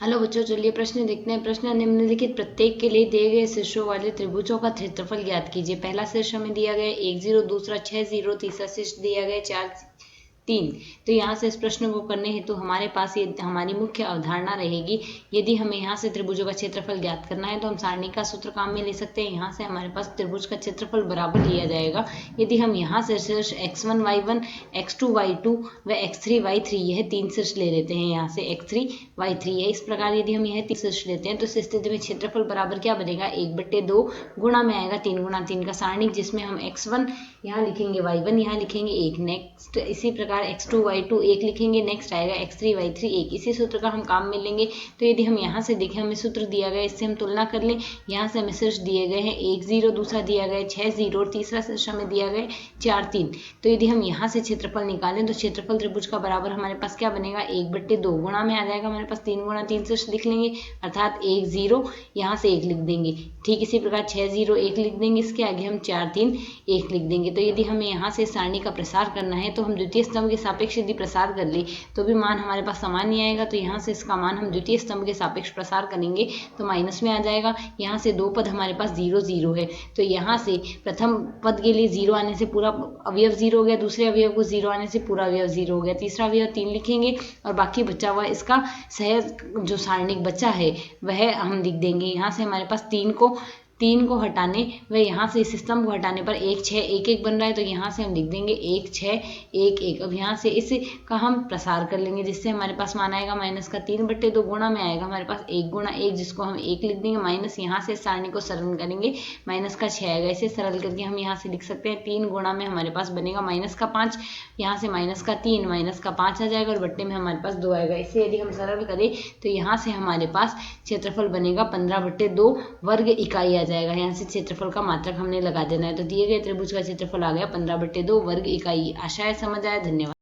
Hello बच्चों, चलिए प्रश्न देखते हैं। प्रश्न निम्नलिखित प्रत्येक के लिए दिए गए शीर्षों वाले त्रिभुजों का क्षेत्रफल ज्ञात कीजिए। पहला शीर्ष हमें दिया गया 1 0, दूसरा 6 0, तीसरा शीर्ष दिया गया 4 3। तो यहाँ से इस प्रश्न को करने हेतु हमारे पास ये हमारी मुख्य अवधारणा रहेगी। यदि हमें यहाँ से त्रिभुजों का क्षेत्रफल ज्ञात करना है तो हम सारणी का सूत्र काम में ले सकते हैं। यहाँ से हमारे पास त्रिभुज का क्षेत्रफल बराबर लिया जाएगा। यदि हम यहाँ से शीर्ष x1 y1, x2 y2 व x3 y3 यह 3 शीर्ष ले लेते हैं। यहाँ से x3 y3 है। इस प्रकार यदि हम यह 3 शीर्ष लेते हैं तो इस स्थिति में क्षेत्रफल बराबर क्या बनेगा, 1/2 गुणा में आएगा 3 गुणा 3 का सारणी, जिसमें हम x1 यहाँ लिखेंगे, y1 यहाँ लिखेंगे 1, नेक्स्ट इसी प्रकार x2 y2 1 लिखेंगे, नेक्स्ट आएगा x3 y3 1। इसी सूत्र का हम काम में लेंगे। तो यदि हम यहाँ से देखें, हमें सूत्र दिया गया, इससे हम तुलना कर लें। यहाँ से हमें शीर्ष दिए गए हैं 1 0, दूसरा दिया गया 6 0 और तीसरा शीर्ष हमें दिया गया 4 3। तो यदि हम यहाँ से क्षेत्रफल निकालें तो क्षेत्रफल त्रिभुज का बराबर हमारे पास क्या बनेगा, 1/2 गुणा में आ जाएगा हमारे पास 3 गुणा 3 शीर्ष लिख लेंगे, अर्थात 1 0 यहाँ से 1 लिख देंगे। ठीक इसी प्रकार 6 0 1 लिख देंगे, इसके आगे हम 4 3 1 लिख देंगे। तो यदि हमें यहाँ से सारणी का प्रसार करना है तो हम द्वितीय स्तंभ के सापेक्ष यदि प्रसार कर ले तो भी मान हमारे पास समान नहीं आएगा। तो यहाँ से इसका मान हम द्वितीय स्तंभ के सापेक्ष प्रसार करेंगे तो माइनस में आ जाएगा। यहाँ से दो पद हमारे पास 0 0 है, तो यहाँ से प्रथम पद के लिए 0 आने से पूरा अवयव 0 हो गया, दूसरे अवयव को 0 आने से पूरा अवयव 0 हो गया, तीसरा अवयव 3 लिखेंगे और बाकी बचा हुआ इसका सहज जो सारणिक बचा है वह हम लिख देंगे। यहाँ से हमारे पास 3 को हटाने व यहाँ से इस स्तंभ को हटाने पर 1 6 1 1 बन रहा है, तो यहाँ से हम लिख देंगे 1 6 1 1। अब यहाँ से इस का हम प्रसार कर लेंगे, जिससे हमारे पास मान आएगा माइनस का 3/2 गुणा में आएगा हमारे पास 1 गुणा 1, जिसको हम 1 लिख देंगे, माइनस यहाँ से सारणी को सरल करेंगे, माइनस का 6 आएगा। इसे सरल करके हम यहाँ से लिख सकते हैं 3 गुणा में हमारे पास बनेगा माइनस का 5, यहाँ से माइनस का 3 माइनस का 5 आ जाएगा और बट्टे में हमारे पास 2 आएगा। इसे यदि हम सरल करें तो यहाँ से हमारे पास क्षेत्रफल बनेगा 15/2 वर्ग इकाई आ जाएगा। यहाँ से क्षेत्रफल का मात्रक हमने लगा देना है। तो दिए गए त्रिभुज का क्षेत्रफल आ गया 15/2 वर्ग इकाई। आशा है समझ आया। धन्यवाद।